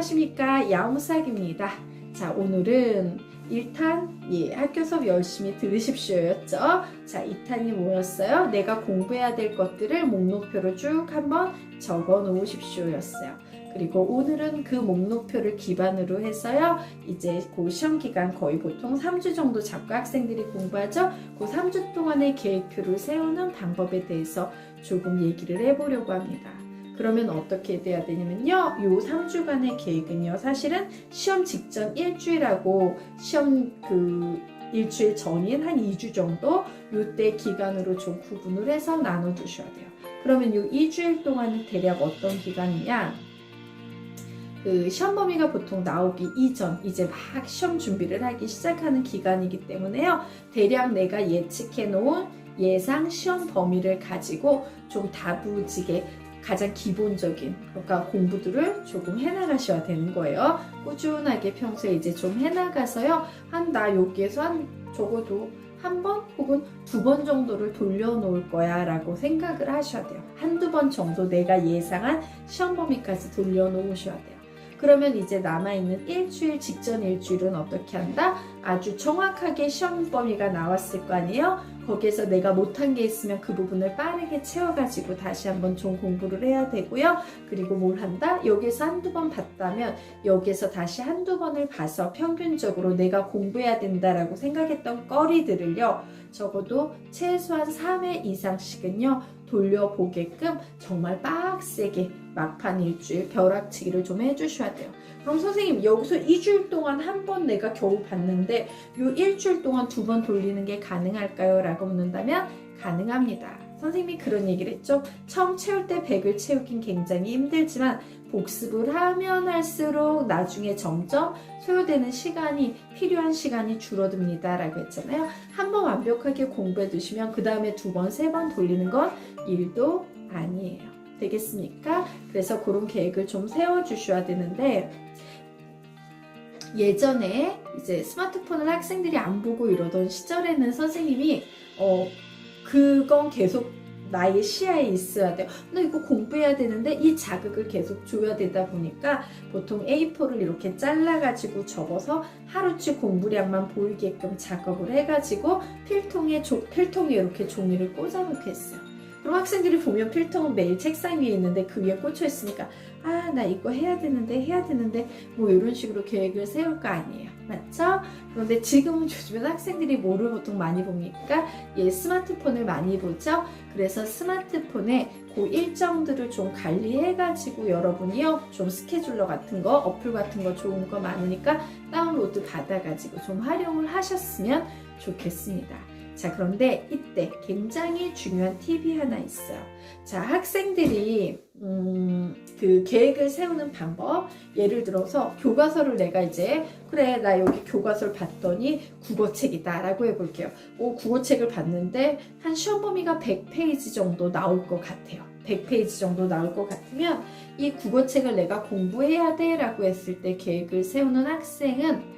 안녕하십니까, 야무싹입니다. 자, 오늘은 1탄 학교 수업 열심히 들으십시오였죠. 자, 2탄이 뭐였어요? 내가 공부해야 될 것들을 목록표로 쭉 한번 적어 놓으십시오였어요. 그리고 오늘은 그 목록표를 기반으로 해서요, 이제 그 시험 기간 거의 보통 3주 정도 잡고 학생들이 공부하죠. 그 3주 동안의 계획표를 세우는 방법에 대해서 조금 얘기를 해보려고 합니다. 그러면 어떻게 돼야 되냐면요, 요 3주간의 계획은요, 사실은 시험 직전 일주일하고 시험 일주일 전인 한 2주 정도 요때 기간으로 좀 구분을 해서 나눠 두셔야 돼요. 그러면 요 2주일 동안은 대략 어떤 기간이냐, 시험 범위가 보통 나오기 이전, 이제 막 시험 준비를 하기 시작하는 기간이기 때문에요, 대략 내가 예측해 놓은 예상 시험 범위를 가지고 좀 다부지게 가장 기본적인, 그러니까 공부들을 조금 해나가셔야 되는 거예요. 꾸준하게 평소에 이제 좀 해나가서요, 나 여기에서 적어도 한 번 혹은 2번 정도를 돌려놓을 거야 라고 생각을 하셔야 돼요. 한두 번 정도 내가 예상한 시험 범위까지 돌려놓으셔야 돼요. 그러면 이제 남아있는 일주일, 직전 일주일은 어떻게 한다? 아주 정확하게 시험 범위가 나왔을 거 아니에요? 거기에서 내가 못한 게 있으면 그 부분을 빠르게 채워가지고 다시 한번 좀 공부를 해야 되고요. 그리고 뭘 한다? 여기서 한두 번 봤다면 여기에서 다시 한두 번을 봐서 평균적으로 내가 공부해야 된다라고 생각했던 거리들을요, 적어도 최소한 3회 이상씩은요 돌려보게끔 정말 빡세게 막판 일주일 벼락치기를 좀 해주셔야 돼요. 그럼 선생님, 여기서 2주일 동안 한 번 내가 겨우 봤는데 요 일주일 동안 2번 돌리는 게 가능할까요? 라고 묻는다면 가능합니다. 선생님이 그런 얘기를 했죠. 처음 채울 때 100을 채우긴 굉장히 힘들지만 복습을 하면 할수록 나중에 점점 소요되는 시간이, 필요한 시간이 줄어듭니다 라고 했잖아요. 한번 완벽하게 공부해 두시면 그 다음에 2번, 3번 돌리는 건 일도 아니에요. 되겠습니까? 그래서 그런 계획을 좀 세워주셔야 되는데, 예전에 이제 스마트폰을 학생들이 안 보고 이러던 시절에는 선생님이 그건 계속 나의 시야에 있어야 돼요. 나 이거 공부해야 되는데 이 자극을 계속 줘야 되다 보니까 보통 A4를 이렇게 잘라가지고 접어서 하루치 공부량만 보이게끔 작업을 해가지고 필통에 이렇게 종이를 꽂아놓게 했어요. 그럼 학생들이 보면 필통은 매일 책상 위에 있는데 그 위에 꽂혀 있으니까 나 이거 해야 되는데 뭐 이런 식으로 계획을 세울 거 아니에요. 맞죠? 그런데 지금은 요즘엔 학생들이 뭐를 보통 많이 봅니까? 스마트폰을 많이 보죠? 그래서 스마트폰에 그 일정들을 좀 관리해가지고 여러분이요, 좀 스케줄러 같은 거, 어플 같은 거 좋은 거 많으니까 다운로드 받아가지고 좀 활용을 하셨으면 좋겠습니다. 자, 그런데 이때 굉장히 중요한 팁이 하나 있어요. 자, 학생들이 그 계획을 세우는 방법, 예를 들어서 교과서를 내가 이제, 그래 나 여기 교과서를 봤더니 국어책이다 라고 해볼게요. 국어책을 봤는데 한 시험 범위가 100페이지 정도 나올 것 같아요. 100페이지 정도 나올 것 같으면 이 국어책을 내가 공부해야 돼 라고 했을 때 계획을 세우는 학생은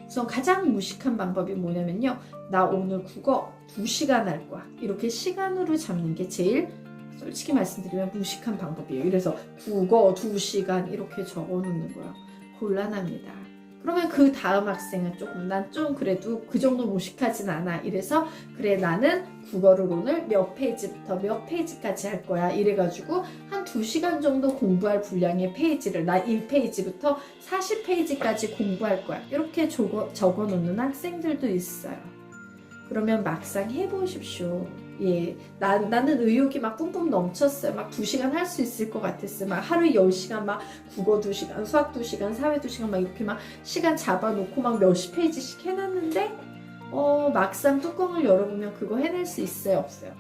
우선 가장 무식한 방법이 뭐냐면요, 나 오늘 국어 2시간 할 거야, 이렇게 시간으로 잡는 게 제일 솔직히 말씀드리면 무식한 방법이에요. 이래서 국어 2시간 이렇게 적어 놓는 거예요. 곤란합니다. 그러면 그 다음 학생은 조금, 난 좀 그래도 그 정도 무식하진 않아, 이래서 그래 나는 국어를 오늘 몇 페이지부터 몇 페이지까지 할 거야, 이래가지고 한 2시간 정도 공부할 분량의 페이지를 나 1페이지부터 40페이지까지 공부할 거야, 이렇게 적어 놓는 학생들도 있어요. 그러면 막상 해보십시오. 나는 의욕이 막 뿜뿜 넘쳤어요. 막 2시간 할 수 있을 것 같았어요. 막 하루에 10시간 막 국어 2시간, 수학 2시간, 사회 2시간 막 이렇게 막 시간 잡아놓고 막 몇십 페이지씩 해놨는데 막상 뚜껑을 열어보면 그거 해낼 수 있어요, 없어요?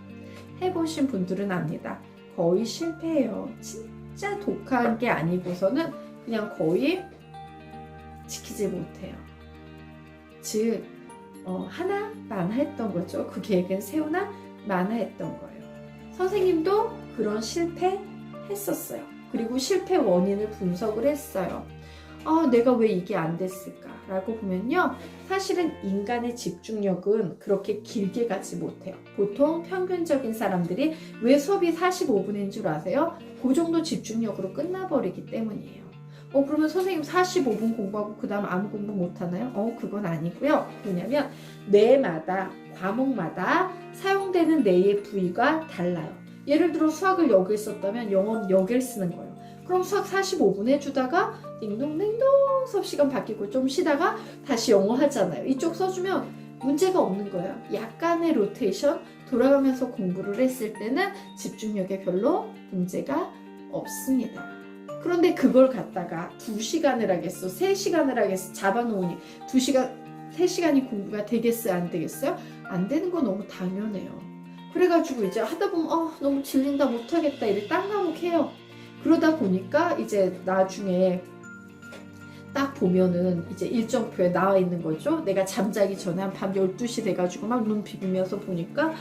해보신 분들은 압니다. 거의 실패해요. 진짜 독한 게 아니고서는 그냥 거의 지키지 못해요. 즉 하나 만화했던 거죠. 그 계획은 세우나 만화했던 거예요. 선생님도 그런 실패했었어요. 그리고 실패 원인을 분석을 했어요. 내가 왜 이게 안 됐을까? 라고 보면요, 사실은 인간의 집중력은 그렇게 길게 가지 못해요. 보통 평균적인 사람들이 왜 수업이 45분인 줄 아세요? 그 정도 집중력으로 끝나버리기 때문이에요. 그러면 선생님 45분 공부하고 그 다음 아무 공부 못하나요? 그건 아니고요. 왜냐면 뇌마다, 과목마다 사용되는 뇌의 부위가 달라요. 예를 들어 수학을 여길 썼다면 영어는 여길 쓰는 거예요. 그럼 수학 45분 해주다가 딩동댕동 수업 시간 바뀌고 좀 쉬다가 다시 영어 하잖아요. 이쪽 써주면 문제가 없는 거예요. 약간의 로테이션 돌아가면서 공부를 했을 때는 집중력에 별로 문제가 없습니다. 그런데 그걸 갖다가 2시간을 하겠어, 3시간을 하겠어 잡아놓으니 3시간이 공부가 되겠어요, 안 되겠어요? 안 되는 거 너무 당연해요. 그래가지고 이제 하다 보면 너무 질린다, 못하겠다 이래 딴 과목 해요. 그러다 보니까 이제 나중에 딱 보면은 이제 일정표에 나와 있는 거죠. 내가 잠자기 전에 한 밤 12시 돼가지고 막 눈 비비면서 보니까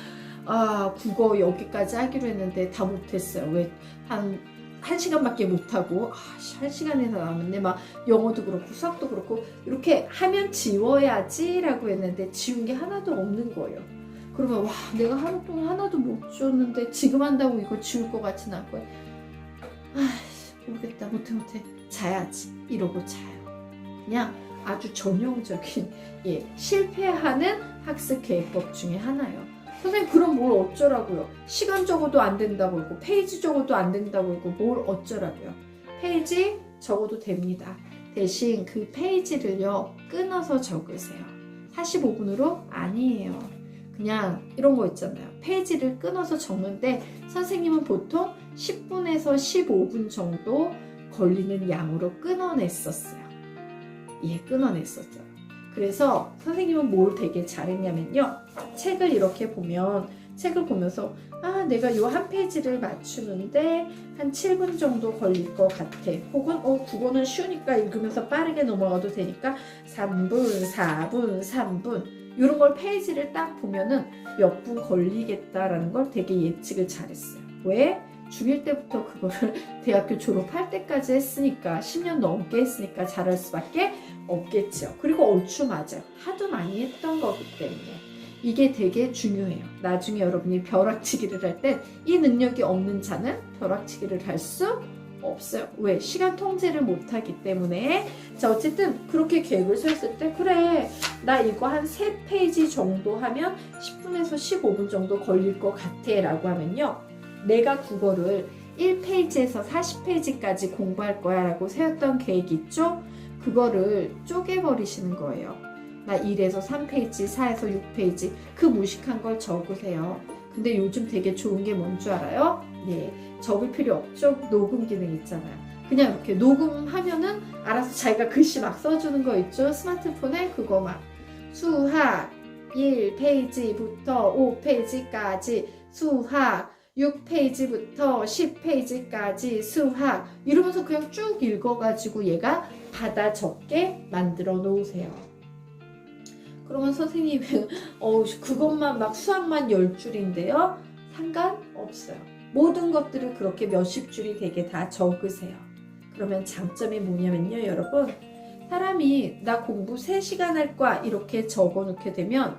국어 여기까지 하기로 했는데 다 못했어요. 왜? 한 1시간밖에 못하고 1시간이나 남았네. 막 영어도 그렇고 수학도 그렇고 이렇게 하면 지워야지 라고 했는데 지운 게 하나도 없는 거예요. 그러면 내가 하루 동안 하나도 못 지웠는데 지금 한다고 이거 지울 것 같진 않고 모르겠다, 못해 자야지 이러고 자요. 그냥 아주 전형적인 실패하는 학습 계획법 중에 하나예요. 선생님 그럼 뭘 어쩌라고요? 시간 적어도 안 된다고 했고 페이지 적어도 안 된다고 했고 뭘 어쩌라고요? 페이지 적어도 됩니다. 대신 그 페이지를요 끊어서 적으세요. 45분으로 아니에요. 그냥 이런 거 있잖아요. 페이지를 끊어서 적는데 선생님은 보통 10분에서 15분 정도 걸리는 양으로 끊어냈었어요. 끊어냈었어요. 그래서 선생님은 뭘 되게 잘했냐면요. 책을 이렇게 보면 책을 보면서 내가 요 한 페이지를 맞추는데 한 7분 정도 걸릴 것 같아. 혹은 국어는 쉬우니까 읽으면서 빠르게 넘어가도 되니까 3분, 4분, 3분 이런 걸 페이지를 딱 보면은 몇 분 걸리겠다라는 걸 되게 예측을 잘했어요. 왜? 중1 때부터 그거를 대학교 졸업할 때까지 했으니까 10년 넘게 했으니까 잘할 수밖에 없겠죠. 그리고 얼추 맞아요. 하도 많이 했던 거기 때문에 이게 되게 중요해요. 나중에 여러분이 벼락치기를 할 때 이 능력이 없는 자는 벼락치기를 할 수 없어요. 왜? 시간 통제를 못하기 때문에. 자, 어쨌든 그렇게 계획을 세웠을 때 그래 나 이거 한 3페이지 정도 하면 10분에서 15분 정도 걸릴 것 같아 라고 하면요, 내가 국어를 1페이지에서 40페이지까지 공부할 거야 라고 세웠던 계획 있죠? 그거를 쪼개버리시는 거예요. 나 1에서 3페이지, 4에서 6페이지 그 무식한 걸 적으세요. 근데 요즘 되게 좋은 게 뭔 줄 알아요? 적을 필요 없죠? 녹음 기능 있잖아요. 그냥 이렇게 녹음하면은 알아서 자기가 글씨 막 써주는 거 있죠? 스마트폰에 그거 막 수학 1페이지부터 5페이지까지 수학 6페이지부터 10페이지까지 수학 이러면서 그냥 쭉 읽어가지고 얘가 받아 적게 만들어 놓으세요. 그러면 선생님은 그것만 막 수학만 10줄인데요. 상관없어요. 모든 것들을 그렇게 몇십 줄이 되게 다 적으세요. 그러면 장점이 뭐냐면요, 여러분. 사람이 나 공부 3시간 할 거야 이렇게 적어 놓게 되면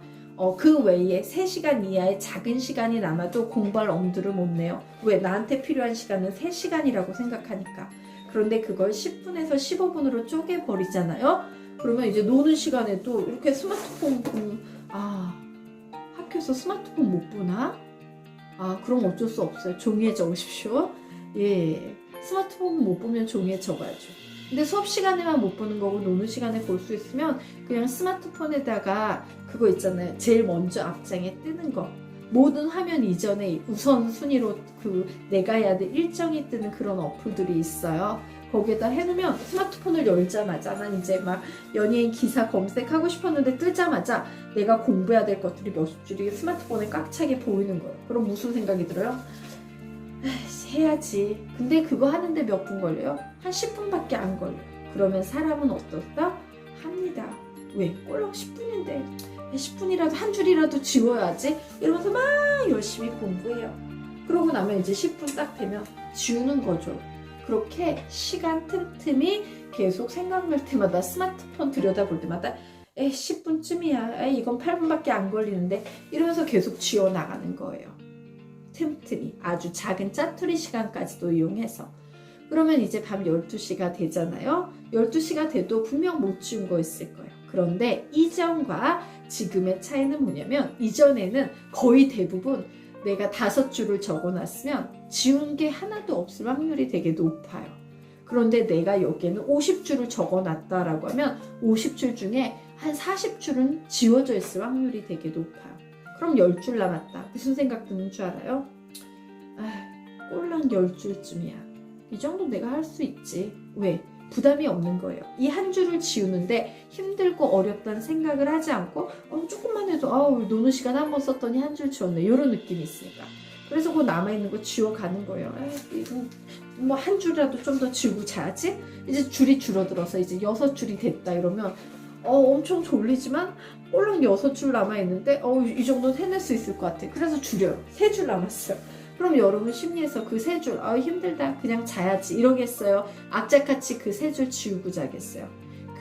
그 외에 3시간 이하의 작은 시간이 남아도 공부할 엄두를 못 내요. 왜? 나한테 필요한 시간은 3시간이라고 생각하니까. 그런데 그걸 10분에서 15분으로 쪼개버리잖아요. 그러면 이제 노는 시간에도 이렇게 스마트폰 보면 학교에서 스마트폰 못 보나? 그럼 어쩔 수 없어요. 종이에 적으십시오. 스마트폰 못 보면 종이에 적어야죠. 근데 수업 시간에만 못 보는 거고 노는 시간에 볼 수 있으면 그냥 스마트폰에다가 그거 있잖아요. 제일 먼저 앞장에 뜨는 거. 모든 화면 이전에 우선순위로 내가 해야 될 일정이 뜨는 그런 어플들이 있어요. 거기에다 해놓으면 스마트폰을 열자마자 난 이제 막 연예인 기사 검색하고 싶었는데 뜨자마자 내가 공부해야 될 것들이 몇십 줄이 스마트폰에 꽉 차게 보이는 거예요. 그럼 무슨 생각이 들어요? 해야지. 근데 그거 하는데 몇 분 걸려요? 한 10분밖에 안 걸려요. 그러면 사람은 어떨까? 합니다. 왜? 꼴랑 10분인데 10분이라도 한 줄이라도 지워야지 이러면서 막 열심히 공부해요. 그러고 나면 이제 10분 딱 되면 지우는 거죠. 그렇게 시간 틈틈이 계속 생각날 때마다 스마트폰 들여다볼 때마다 10분쯤이야. 이건 8분밖에 안 걸리는데 이러면서 계속 지워나가는 거예요. 틈틈이 아주 작은 짜투리 시간까지도 이용해서. 그러면 이제 밤 12시가 되잖아요. 12시가 돼도 분명 못 지운 거 있을 거예요. 그런데 이전과 지금의 차이는 뭐냐면 이전에는 거의 대부분 내가 5줄을 적어놨으면 지운 게 하나도 없을 확률이 되게 높아요. 그런데 내가 여기에는 50줄을 적어놨다라고 하면 50줄 중에 한 40줄은 지워져 있을 확률이 되게 높아요. 그럼 10줄 남았다. 무슨 생각 드는 줄 알아요? 꼴랑 10줄쯤이야. 이 정도 내가 할 수 있지. 왜? 부담이 없는 거예요. 이 한 줄을 지우는데 힘들고 어렵다는 생각을 하지 않고 조금만 해도 노는 시간 한 번 썼더니 한 줄 지웠네. 이런 느낌이 있으니까. 그래서 그 남아있는 거 지워가는 거예요. 뭐 한 줄이라도 좀 더 지우고 자야지. 이제 줄이 줄어들어서 이제 6줄이 됐다 이러면 엄청 졸리지만 꼴랑 6줄 남아있는데 이 정도는 해낼 수 있을 것 같아. 그래서 줄여요. 3줄 남았어요. 그럼 여러분 심리에서 그 3줄 힘들다 그냥 자야지 이러겠어요? 악착같이 그 3줄 지우고 자겠어요?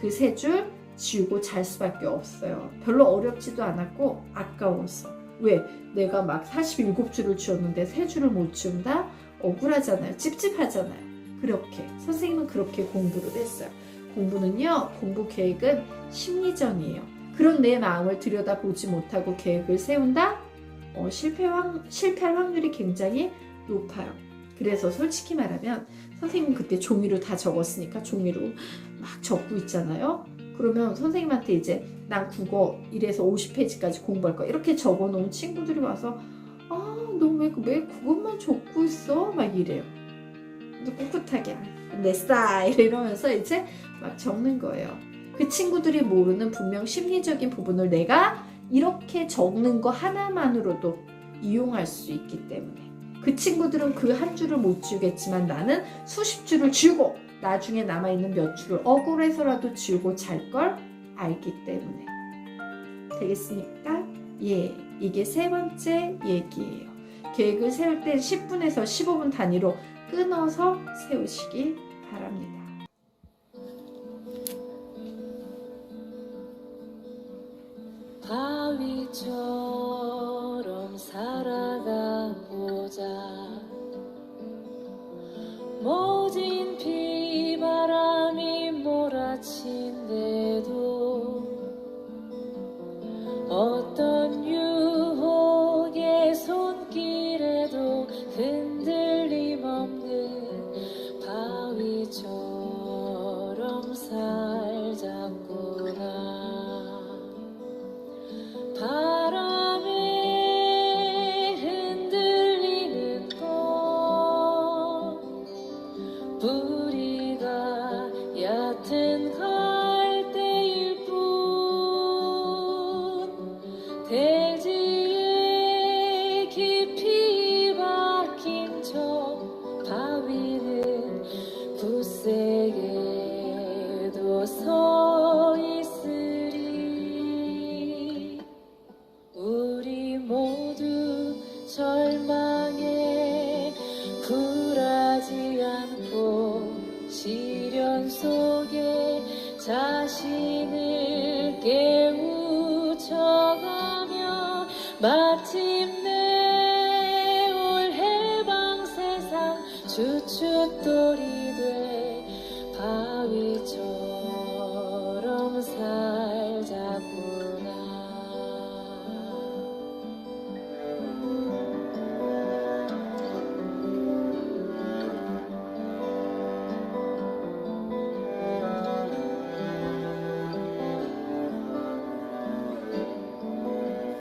그 3줄 지우고 잘 수밖에 없어요. 별로 어렵지도 않았고 아까워서. 왜? 내가 막 47줄을 지웠는데 3줄을 못 지운다? 억울하잖아요. 찝찝하잖아요. 그렇게 선생님은 그렇게 공부를 했어요. 공부는요, 공부 계획은 심리전이에요. 그런 내 마음을 들여다보지 못하고 계획을 세운다? 실패할 확률이 굉장히 높아요. 그래서 솔직히 말하면 선생님 그때 종이로 다 적었으니까 종이로 막 적고 있잖아요. 그러면 선생님한테 이제 난 국어 1에서 50페이지까지 공부할 거야 이렇게 적어놓은 친구들이 와서 너 왜 그것만 적고 있어? 막 이래요. 꿋꿋하게 내 스타일 이러면서 이제 막 적는 거예요. 그 친구들이 모르는 분명 심리적인 부분을 내가 이렇게 적는 거 하나만으로도 이용할 수 있기 때문에 그 친구들은 그 한 줄을 못 지우겠지만 나는 수십 줄을 지우고 나중에 남아있는 몇 줄을 억울해서라도 지우고 잘 걸 알기 때문에. 되겠습니까? 예, 이게 3번째 얘기예요. 계획을 세울 때 10분에서 15분 단위로 끊어서 세우시기 바랍니다. 바위처럼 살아가 보자. 모진 비바람이 몰아친대도 어떤 유혹의 손길에도 흔들림 없는 바위처럼 살자꾸나. 바람에 흔들리는 꽃 뿌리가 얕은 갈대일 뿐 대지에 깊이 박힌 저 바위는 굳세게도 서 있으리. 우리 모두 절망에 굴하지 않고 시련 속에 자신을 깨우쳐가며 마침내 올 해방 세상 주춧돌이